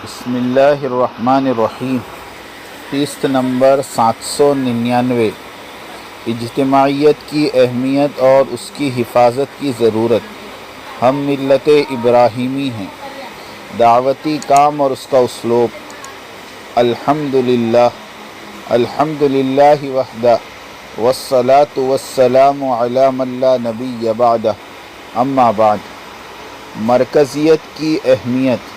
بسم اللہ الرحمن الرحیم۔ قسط نمبر 799، اجتماعیت کی اہمیت اور اس کی حفاظت کی ضرورت۔ ہم ملت ابراہیمی ہیں۔ دعوتی کام اور اس کا اسلوب۔ الحمدللہ الحمدللہ وحدہ والصلاة والسلام علی من لا نبی بعدہ، اما بعد۔ مرکزیت کی اہمیت۔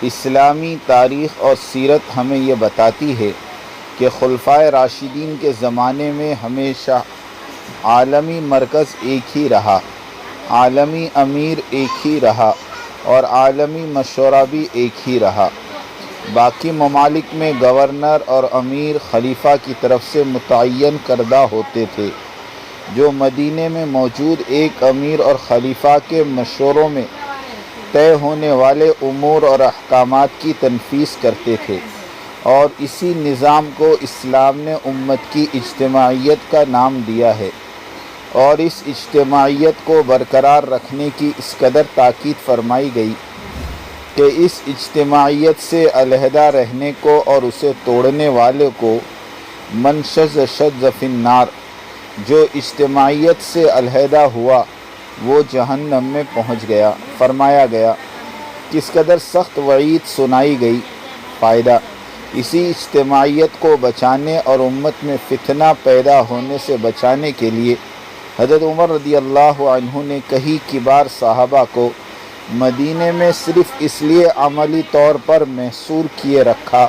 اسلامی تاریخ اور سیرت ہمیں یہ بتاتی ہے کہ خلفائے راشدین کے زمانے میں ہمیشہ عالمی مرکز ایک ہی رہا، عالمی امیر ایک ہی رہا اور عالمی مشورہ بھی ایک ہی رہا۔ باقی ممالک میں گورنر اور امیر خلیفہ کی طرف سے متعین کردہ ہوتے تھے، جو مدینے میں موجود ایک امیر اور خلیفہ کے مشوروں میں طے ہونے والے امور اور احکامات کی تنفیذ کرتے تھے، اور اسی نظام کو اسلام نے امت کی اجتماعیت کا نام دیا ہے، اور اس اجتماعیت کو برقرار رکھنے کی اس قدر تاکید فرمائی گئی کہ اس اجتماعیت سے علیحدہ رہنے کو اور اسے توڑنے والے کو من شذ شذ فی النار، جو اجتماعیت سے علیحدہ ہوا وہ جہنم میں پہنچ گیا، فرمایا گیا۔ کس قدر سخت وعید سنائی گئی۔ فائدہ، اسی اجتماعیت کو بچانے اور امت میں فتنہ پیدا ہونے سے بچانے کے لیے حضرت عمر رضی اللہ عنہ نے کئی کبار صحابہ کو مدینے میں صرف اس لیے عملی طور پر محصور کیے رکھا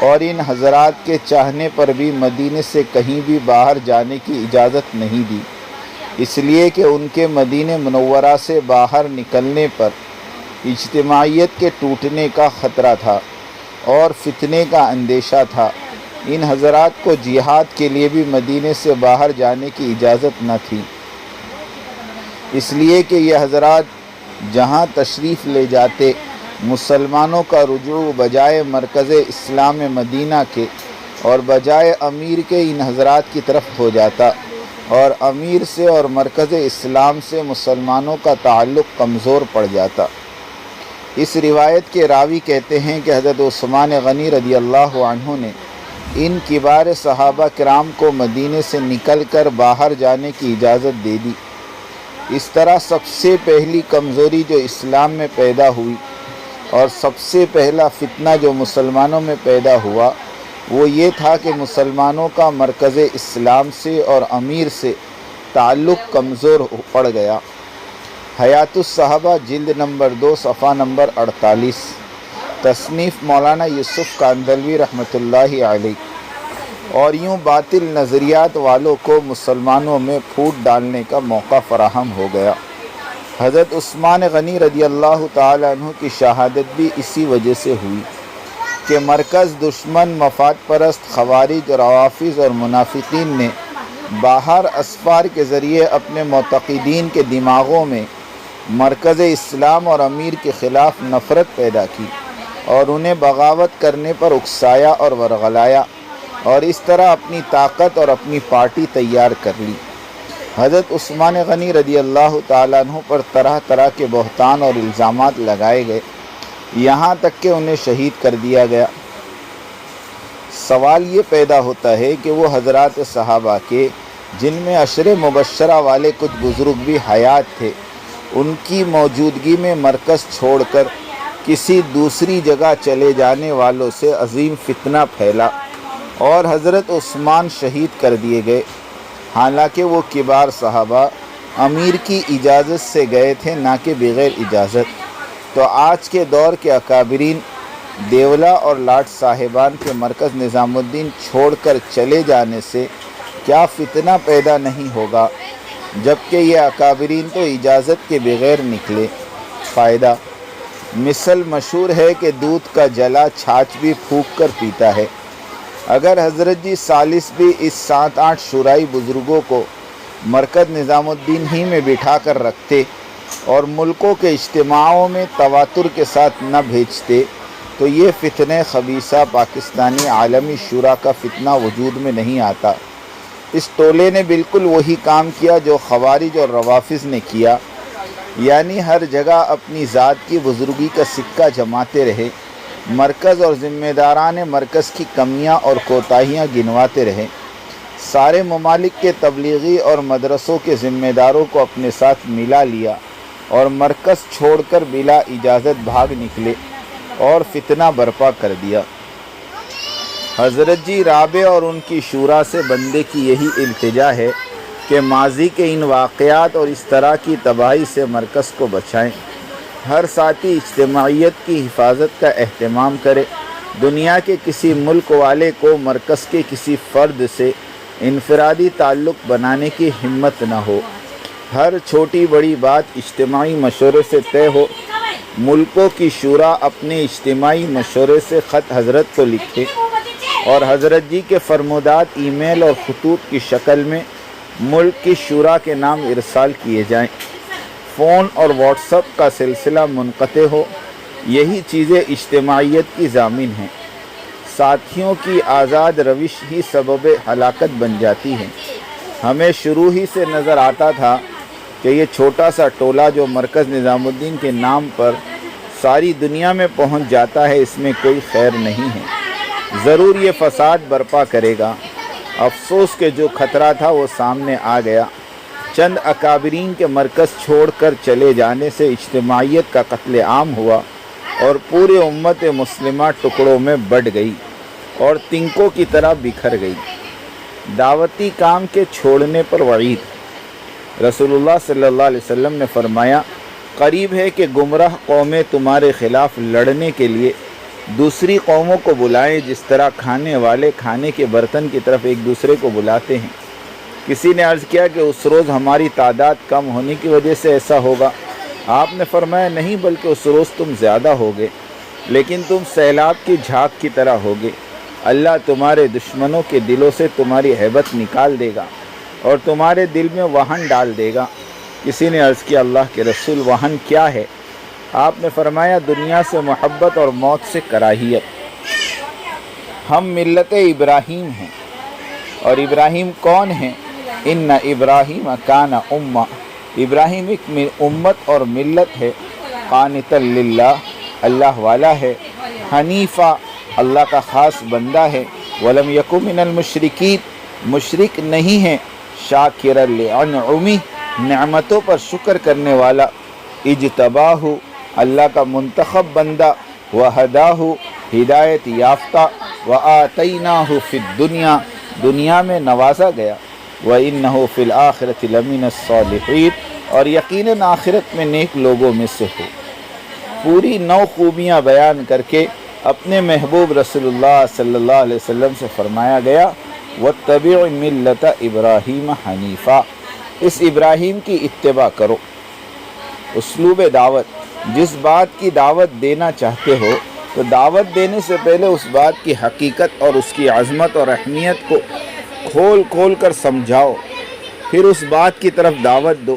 اور ان حضرات کے چاہنے پر بھی مدینے سے کہیں بھی باہر جانے کی اجازت نہیں دی، اس لیے کہ ان کے مدینہ منورہ سے باہر نکلنے پر اجتماعیت کے ٹوٹنے کا خطرہ تھا اور فتنے کا اندیشہ تھا۔ ان حضرات کو جہاد کے لیے بھی مدینے سے باہر جانے کی اجازت نہ تھی، اس لیے کہ یہ حضرات جہاں تشریف لے جاتے مسلمانوں کا رجوع بجائے مرکز اسلام مدینہ کے اور بجائے امیر کے ان حضرات کی طرف ہو جاتا، اور امیر سے اور مرکز اسلام سے مسلمانوں کا تعلق کمزور پڑ جاتا۔ اس روایت کے راوی کہتے ہیں کہ حضرت عثمان غنی رضی اللہ عنہ نے ان کبار صحابہ کرام کو مدینے سے نکل کر باہر جانے کی اجازت دے دی۔ اس طرح سب سے پہلی کمزوری جو اسلام میں پیدا ہوئی اور سب سے پہلا فتنہ جو مسلمانوں میں پیدا ہوا وہ یہ تھا کہ مسلمانوں کا مرکز اسلام سے اور امیر سے تعلق کمزور پڑ گیا۔ حیات الصحابہ جلد نمبر 2 صفحہ نمبر 48، تصنیف مولانا یوسف کاندھلوی رحمۃ اللہ علیہ۔ اور یوں باطل نظریات والوں کو مسلمانوں میں پھوٹ ڈالنے کا موقع فراہم ہو گیا۔ حضرت عثمان غنی رضی اللہ تعالی عنہ کی شہادت بھی اسی وجہ سے ہوئی کہ مرکز دشمن مفاد پرست خوارج، روافض اور منافقین نے باہر اسفار کے ذریعے اپنے معتقدین کے دماغوں میں مرکز اسلام اور امیر کے خلاف نفرت پیدا کی اور انہیں بغاوت کرنے پر اکسایا اور ورغلایا، اور اس طرح اپنی طاقت اور اپنی پارٹی تیار کر لی۔ حضرت عثمان غنی رضی اللہ تعالیٰ عنہ پر طرح طرح کے بہتان اور الزامات لگائے گئے، یہاں تک کہ انہیں شہید کر دیا گیا۔ سوال یہ پیدا ہوتا ہے کہ وہ حضرات صحابہ کے جن میں عشر مبشرہ والے کچھ بزرگ بھی حیات تھے، ان کی موجودگی میں مرکز چھوڑ کر کسی دوسری جگہ چلے جانے والوں سے عظیم فتنہ پھیلا اور حضرت عثمان شہید کر دیے گئے، حالانکہ وہ کبار صحابہ امیر کی اجازت سے گئے تھے، نہ کہ بغیر اجازت۔ تو آج کے دور کے اکابرین دیولا اور لاٹ صاحبان کے مرکز نظام الدین چھوڑ کر چلے جانے سے کیا فتنہ پیدا نہیں ہوگا، جبکہ یہ اکابرین تو اجازت کے بغیر نکلے۔ فائدہ، مثل مشہور ہے کہ دودھ کا جلا چھاچھ بھی پھونک کر پیتا ہے۔ اگر حضرت جی ثالث بھی اس 7-8 شورائی بزرگوں کو مرکز نظام الدین ہی میں بٹھا کر رکھتے اور ملکوں کے اجتماعوں میں تواتر کے ساتھ نہ بھیجتے تو یہ فتنہ خبیثہ پاکستانی عالمی شورا کا فتنہ وجود میں نہیں آتا۔ اس ٹولے نے بالکل وہی کام کیا جو خوارج اور روافظ نے کیا، یعنی ہر جگہ اپنی ذات کی بزرگی کا سکہ جماتے رہے مرکز اور ذمہ داران مرکز کی کمیاں اور کوتاہیاں گنواتے رہے۔ سارے ممالک کے تبلیغی اور مدرسوں کے ذمہ داروں کو اپنے ساتھ ملا لیا اور مرکز چھوڑ کر بلا اجازت بھاگ نکلے اور فتنہ برپا کر دیا۔ حضرت جی رابع اور ان کی شورا سے بندے کی یہی التجا ہے کہ ماضی کے ان واقعات اور اس طرح کی تباہی سے مرکز کو بچائیں۔ ہر ساتھی اجتماعیت کی حفاظت کا اہتمام کرے۔ دنیا کے کسی ملک والے کو مرکز کے کسی فرد سے انفرادی تعلق بنانے کی ہمت نہ ہو۔ ہر چھوٹی بڑی بات اجتماعی مشورے سے طے ہو۔ ملکوں کی شورا اپنے اجتماعی مشورے سے خط حضرت کو لکھے اور حضرت جی کے فرمودات ای میل اور خطوط کی شکل میں ملک کی شورا کے نام ارسال کیے جائیں۔ فون اور واٹس ایپ کا سلسلہ منقطع ہو۔ یہی چیزیں اجتماعیت کی ضامن ہیں۔ ساتھیوں کی آزاد روش ہی سبب ہلاکت بن جاتی ہے۔ ہمیں شروع ہی سے نظر آتا تھا کہ یہ چھوٹا سا ٹولہ جو مرکز نظام الدین کے نام پر ساری دنیا میں پہنچ جاتا ہے، اس میں کوئی خیر نہیں ہے، ضرور یہ فساد برپا کرے گا۔ افسوس کہ جو خطرہ تھا وہ سامنے آ گیا۔ چند اکابرین کے مرکز چھوڑ کر چلے جانے سے اجتماعیت کا قتل عام ہوا اور پورے امت مسلمہ ٹکڑوں میں بٹ گئی اور تنکوں کی طرح بکھر گئی۔ دعوتی کام کے چھوڑنے پر وعید۔ رسول اللہ صلی اللہ علیہ وسلم نے فرمایا، قریب ہے کہ گمراہ قومیں تمہارے خلاف لڑنے کے لیے دوسری قوموں کو بلائیں، جس طرح کھانے والے کھانے کے برتن کی طرف ایک دوسرے کو بلاتے ہیں۔ کسی نے عرض کیا کہ اس روز ہماری تعداد کم ہونے کی وجہ سے ایسا ہوگا؟ آپ نے فرمایا نہیں، بلکہ اس روز تم زیادہ ہوگے، لیکن تم سیلاب کی جھاگ کی طرح ہوگے۔ اللہ تمہارے دشمنوں کے دلوں سے تمہاری ہیبت نکال دے گا اور تمہارے دل میں وہن ڈال دے گا۔ کسی نے عرض کیا اللہ کے رسول وہن کیا ہے؟ آپ نے فرمایا دنیا سے محبت اور موت سے کراہیت۔ ہم ملت ابراہیم ہیں، اور ابراہیم کون ہیں؟ ان ابراہیم کان امہ، ابراہیم ایک امت اور ملت ہے، قانتا للہ، اللہ والا ہے، حنیفہ، اللہ کا خاص بندہ ہے، ولم یک من المشرکین، مشرک نہیں ہے، شاکرا لانعمہ، نعمتوں پر شکر کرنے والا، اجتباہ، اللہ کا منتخب بندہ، وہداہ، ہدایت یافتہ، وآتیناہ فی الدنیا، دنیا میں نوازا گیا، وإنہ فی الآخرۃ لمن الصالحین، اور یقیناً آخرت میں نیک لوگوں میں سے ہو۔ پوری 9 خوبیاں بیان کر کے اپنے محبوب رسول اللہ صلی اللہ علیہ وسلم سے فرمایا گیا واتبع ملت ابراہیم حنیفہ، اس ابراہیم کی اتباع کرو۔ اسلوب دعوت، جس بات کی دعوت دینا چاہتے ہو تو دعوت دینے سے پہلے اس بات کی حقیقت اور اس کی عظمت اور اہمیت کو کھول کھول کر سمجھاؤ، پھر اس بات کی طرف دعوت دو۔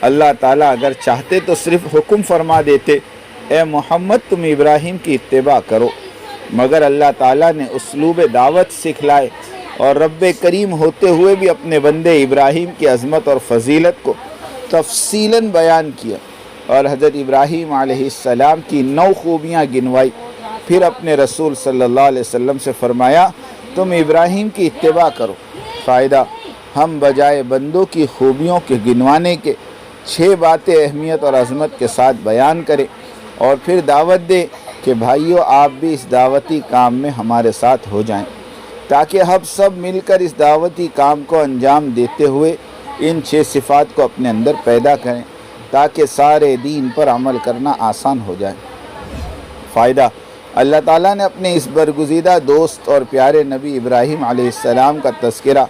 اللہ تعالیٰ اگر چاہتے تو صرف حکم فرما دیتے اے محمد تم ابراہیم کی اتباع کرو، مگر اللہ تعالیٰ نے اسلوب دعوت سکھلائے اور رب کریم ہوتے ہوئے بھی اپنے بندے ابراہیم کی عظمت اور فضیلت کو تفصیلاً بیان کیا اور حضرت ابراہیم علیہ السلام کی 9 خوبیاں گنوائی۔ پھر اپنے رسول صلی اللہ علیہ وسلم سے فرمایا تم ابراہیم کی اتباع کرو۔ فائدہ، ہم بجائے بندوں کی خوبیوں کے گنوانے کے 6 باتیں اہمیت اور عظمت کے ساتھ بیان کریں اور پھر دعوت دیں کہ بھائیو آپ بھی اس دعوتی کام میں ہمارے ساتھ ہو جائیں، تاکہ ہم سب مل کر اس دعوتی کام کو انجام دیتے ہوئے ان 6 صفات کو اپنے اندر پیدا کریں تاکہ سارے دین پر عمل کرنا آسان ہو جائے۔ فائدہ، اللہ تعالیٰ نے اپنے اس برگزیدہ دوست اور پیارے نبی ابراہیم علیہ السلام کا تذکرہ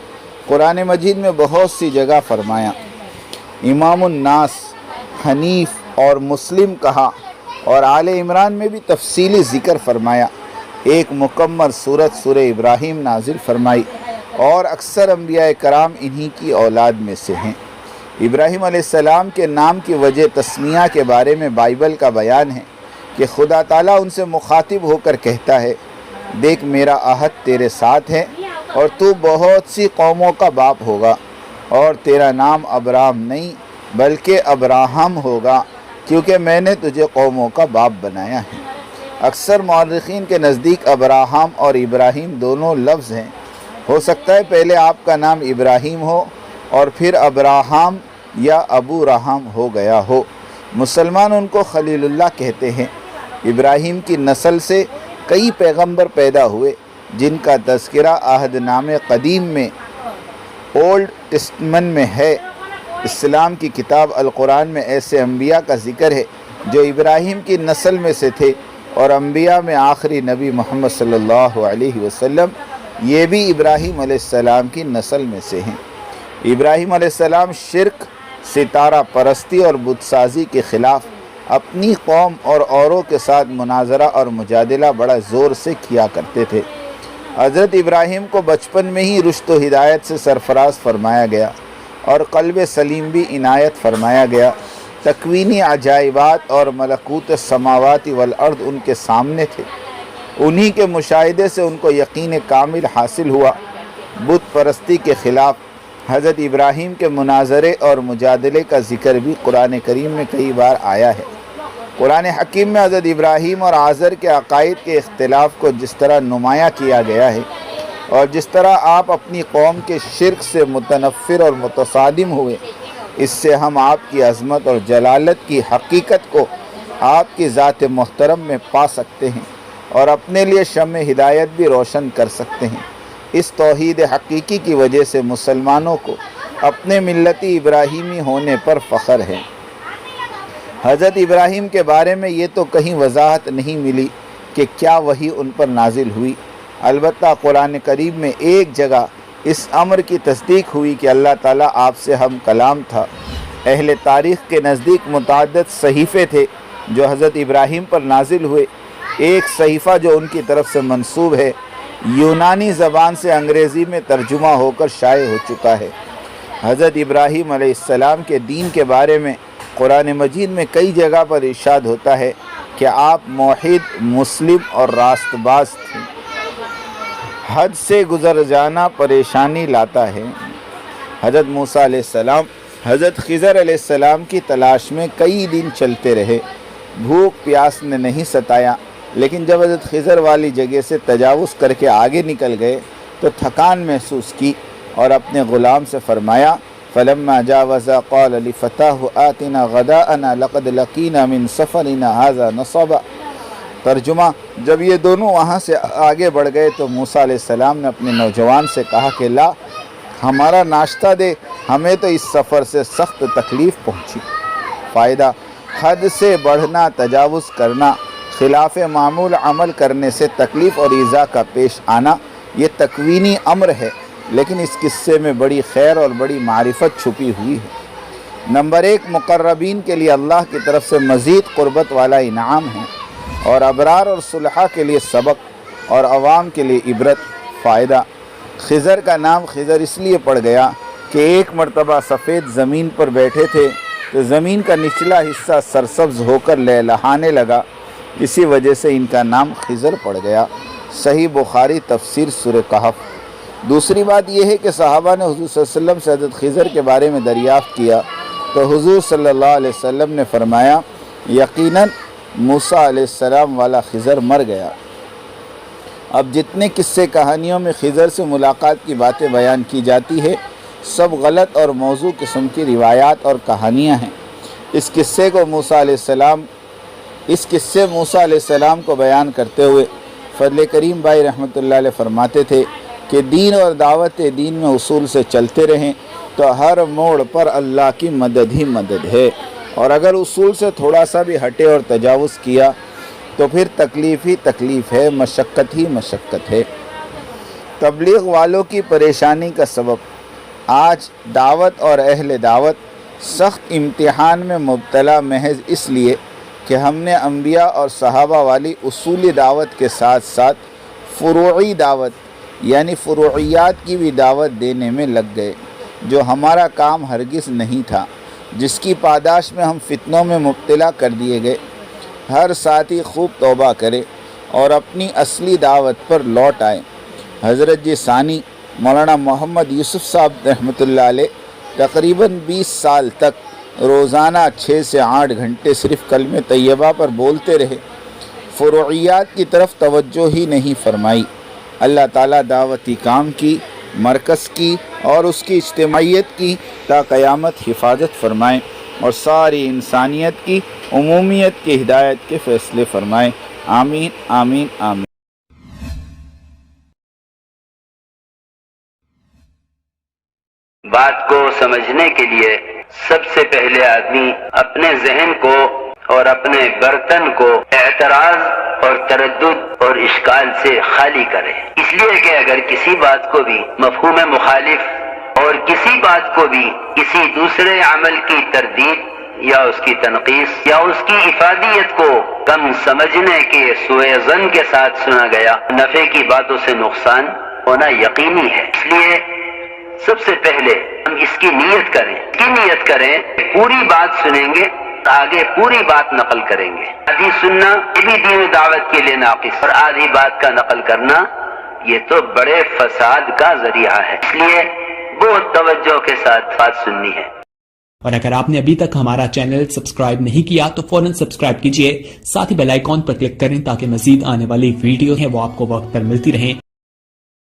قرآن مجید میں بہت سی جگہ فرمایا۔ امام الناس، حنیف اور مسلم کہا اور آل عمران میں بھی تفصیلی ذکر فرمایا۔ ایک مکمل سورت سورہ ابراہیم نازل فرمائی اور اکثر انبیاء کرام انہی کی اولاد میں سے ہیں۔ ابراہیم علیہ السلام کے نام کی وجہ تسمیہ کے بارے میں بائبل کا بیان ہے کہ خدا تعالیٰ ان سے مخاطب ہو کر کہتا ہے دیکھ میرا عہد تیرے ساتھ ہے اور تو بہت سی قوموں کا باپ ہوگا، اور تیرا نام ابرام نہیں بلکہ ابراہم ہوگا، کیونکہ میں نے تجھے قوموں کا باپ بنایا ہے۔ اکثر مورخین کے نزدیک ابراہم اور ابراہیم دونوں لفظ ہیں، ہو سکتا ہے پہلے آپ کا نام ابراہیم ہو اور پھر ابراہم یا ابو رحم ہو گیا ہو۔ مسلمان ان کو خلیل اللہ کہتے ہیں۔ ابراہیم کی نسل سے کئی پیغمبر پیدا ہوئے جن کا تذکرہ عہد نامہ قدیم میں اولڈ ٹیسٹمنٹ میں ہے۔ اسلام کی کتاب القرآن میں ایسے انبیاء کا ذکر ہے جو ابراہیم کی نسل میں سے تھے، اور انبیاء میں آخری نبی محمد صلی اللہ علیہ وسلم یہ بھی ابراہیم علیہ السلام کی نسل میں سے ہیں۔ ابراہیم علیہ السلام شرک، ستارہ پرستی اور بت سازی کے خلاف اپنی قوم اور اوروں کے ساتھ مناظرہ اور مجادلہ بڑا زور سے کیا کرتے تھے۔ حضرت ابراہیم کو بچپن میں ہی رشد و ہدایت سے سرفراز فرمایا گیا اور قلب سلیم بھی عنایت فرمایا گیا۔ تکوینی عجائبات اور ملکوت السماوات والارض ان کے سامنے تھے، انہی کے مشاہدے سے ان کو یقین کامل حاصل ہوا۔ بت پرستی کے خلاف حضرت ابراہیم کے مناظرے اور مجادلے کا ذکر بھی قرآن کریم میں کئی بار آیا ہے۔ قرآن حکیم میں حضرت ابراہیم اور آزر کے عقائد کے اختلاف کو جس طرح نمایاں کیا گیا ہے، اور جس طرح آپ اپنی قوم کے شرک سے متنفر اور متصادم ہوئے، اس سے ہم آپ کی عظمت اور جلالت کی حقیقت کو آپ کی ذات محترم میں پا سکتے ہیں اور اپنے لیے شمع ہدایت بھی روشن کر سکتے ہیں۔ اس توحید حقیقی کی وجہ سے مسلمانوں کو اپنے ملتی ابراہیمی ہونے پر فخر ہے۔ حضرت ابراہیم کے بارے میں یہ تو کہیں وضاحت نہیں ملی کہ کیا وحی ان پر نازل ہوئی، البتہ قرآن کریم میں ایک جگہ اس امر کی تصدیق ہوئی کہ اللہ تعالیٰ آپ سے ہم کلام تھا۔ اہل تاریخ کے نزدیک متعدد صحیفے تھے جو حضرت ابراہیم پر نازل ہوئے۔ ایک صحیفہ جو ان کی طرف سے منسوب ہے یونانی زبان سے انگریزی میں ترجمہ ہو کر شائع ہو چکا ہے۔ حضرت ابراہیم علیہ السلام کے دین کے بارے میں قرآن مجید میں کئی جگہ پر ارشاد ہوتا ہے کہ آپ موحد، مسلم اور راست باز تھے۔ حد سے گزر جانا پریشانی لاتا ہے۔ حضرت موسیٰ علیہ السلام حضرت خضر علیہ السلام کی تلاش میں کئی دن چلتے رہے۔ بھوک پیاس نے نہیں ستایا، لیکن جب حضرت خضر والی جگہ سے تجاوز کر کے آگے نکل گئے تو تھکان محسوس کی اور اپنے غلام سے فرمایا فَلَمَّا جَاوَزَا قَالَ لِفَتَاهُ آتِنَا غَدَاءَنَا لَقَدْ لَقِينَا مِن سَفَرِنَا هَذَا نَصَبًا۔ ترجمہ: جب یہ دونوں وہاں سے آگے بڑھ گئے تو موسیٰ علیہ السلام نے اپنے نوجوان سے کہا کہ لا، ہمارا ناشتہ دے، ہمیں تو اس سفر سے سخت تکلیف پہنچی۔ فائدہ: حد سے بڑھنا، تجاوز کرنا، خلاف معمول عمل کرنے سے تکلیف اور ایذا کا پیش آنا یہ تکوینی امر ہے، لیکن اس قصے میں بڑی خیر اور بڑی معرفت چھپی ہوئی ہے۔ نمبر 1، مقربین کے لیے اللہ کی طرف سے مزید قربت والا انعام ہے، اور ابرار اور صلحاء کے لیے سبق اور عوام کے لیے عبرت۔ فائدہ: خضر کا نام خضر اس لیے پڑ گیا کہ ایک مرتبہ سفید زمین پر بیٹھے تھے تو زمین کا نچلا حصہ سرسبز ہو کر لہلہانے لگا، اسی وجہ سے ان کا نام خضر پڑ گیا۔ صحیح بخاری تفسیر سورہ کہف۔ دوسری بات یہ ہے کہ صحابہ نے حضور صلی اللہ علیہ وسلم سے حضرت خضر کے بارے میں دریافت کیا تو حضور صلی اللہ علیہ وسلم نے فرمایا یقیناً موسیٰ علیہ السلام والا خضر مر گیا۔ اب جتنے قصے کہانیوں میں خضر سے ملاقات کی باتیں بیان کی جاتی ہے سب غلط اور موضوع قسم کی روایات اور کہانیاں ہیں۔ اس قصے موسیٰ علیہ السلام کو بیان کرتے ہوئے فضل کریم بھائی رحمۃ اللہ علیہ فرماتے تھے کہ دین اور دعوت دین میں اصول سے چلتے رہیں تو ہر موڑ پر اللہ کی مدد ہی مدد ہے، اور اگر اصول سے تھوڑا سا بھی ہٹے اور تجاوز کیا تو پھر تکلیف ہی تکلیف ہے، مشقت ہی مشقت ہے۔ تبلیغ والوں کی پریشانی کا سبب آج دعوت اور اہل دعوت سخت امتحان میں مبتلا محض اس لیے کہ ہم نے انبیاء اور صحابہ والی اصولی دعوت کے ساتھ ساتھ فروعی دعوت یعنی فروعیات کی بھی دعوت دینے میں لگ گئے، جو ہمارا کام ہرگز نہیں تھا، جس کی پاداش میں ہم فتنوں میں مبتلا کر دیے گئے۔ ہر ساتھی خوب توبہ کرے اور اپنی اصلی دعوت پر لوٹ آئے۔ حضرت جی ثانی مولانا محمد یوسف صاحب رحمۃ اللہ علیہ تقریباً 20 سال تک روزانہ 6 سے 8 گھنٹے صرف کلمہ طیبہ پر بولتے رہے۔ فروعیات کی طرف توجہ ہی نہیں فرمائی۔ اللہ تعالیٰ دعوتی کام کی، مرکز کی اور اس کی اجتماعیت کی تا قیامت حفاظت فرمائے اور ساری انسانیت کی عمومیت کی ہدایت کے فیصلے فرمائے۔ آمین آمین آمین۔ بات کو سمجھنے کے لیے سب سے پہلے آدمی اپنے ذہن کو اور اپنے برتن کو اعتراض اور تردد اور اشکال سے خالی کرے، اس لیے کہ اگر کسی بات کو بھی مفہوم مخالف اور کسی بات کو بھی کسی دوسرے عمل کی تردید یا اس کی تنقیص یا اس کی افادیت کو کم سمجھنے کے سوء ظن کے ساتھ سنا گیا، نفع کی باتوں سے نقصان ہونا یقینی ہے۔ اس لیے سب سے پہلے ہم اس کی نیت کریں، پوری بات سنیں گے، آگے پوری بات نقل کریں گے۔ آدھی سننا یہ بھی دین و دعوت کے لیے ناقص، اور آدھی بات کا نقل کرنا یہ تو بڑے فساد کا ذریعہ ہے، اس لیے بہت توجہ کے ساتھ بات سننی ہے۔ اور اگر آپ نے ابھی تک ہمارا چینل سبسکرائب نہیں کیا تو فوراً سبسکرائب کیجئے، ساتھ ہی بیل آئیکن پر کلک کریں تاکہ مزید آنے والی ویڈیو ہیں وہ آپ کو وقت پر ملتی رہیں۔